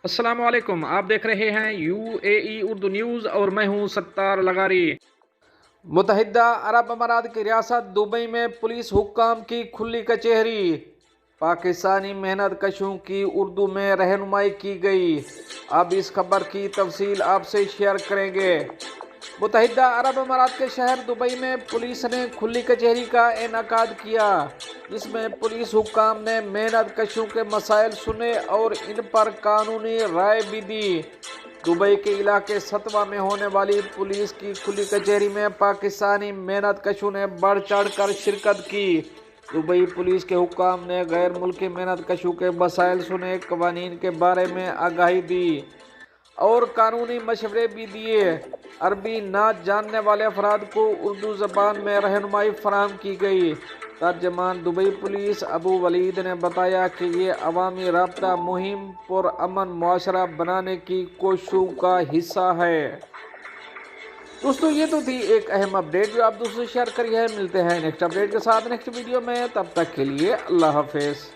السلام علیکم، آپ دیکھ رہے ہیں UAE اردو نیوز اور میں ہوں ستار لغاری۔ متحدہ عرب امارات کی ریاست دبئی میں پولیس حکام کی کھلی کچہری، پاکستانی محنت کشوں کی اردو میں رہنمائی کی گئی۔ اب اس خبر کی تفصیل آپ سے شیئر کریں گے۔ متحدہ عرب امارات کے شہر دبئی میں پولیس نے کھلی کچہری کا انعقاد کیا، جس میں پولیس حکام نے محنت کشوں کے مسائل سنے اور ان پر قانونی رائے بھی دی۔ دبئی کے علاقے ستوا میں ہونے والی پولیس کی کھلی کچہری میں پاکستانی محنت کشوں نے بڑھ چڑھ کر شرکت کی۔ دبئی پولیس کے حکام نے غیر ملکی محنت کشوں کے مسائل سنے، قوانین کے بارے میں آگاہی دی اور قانونی مشورے بھی دیے۔ عربی نہ جاننے والے افراد کو اردو زبان میں رہنمائی فراہم کی گئی۔ ترجمان دبئی پولیس ابو ولید نے بتایا کہ یہ عوامی رابطہ مہم پرامن معاشرہ بنانے کی کوششوں کا حصہ ہے۔ دوستو، یہ تو تھی ایک اہم اپڈیٹ جو آپ دوستوں سے شیئر کری ہے۔ ملتے ہیں نیکسٹ اپڈیٹ کے ساتھ نیکسٹ ویڈیو میں، تب تک کے لیے اللہ حافظ۔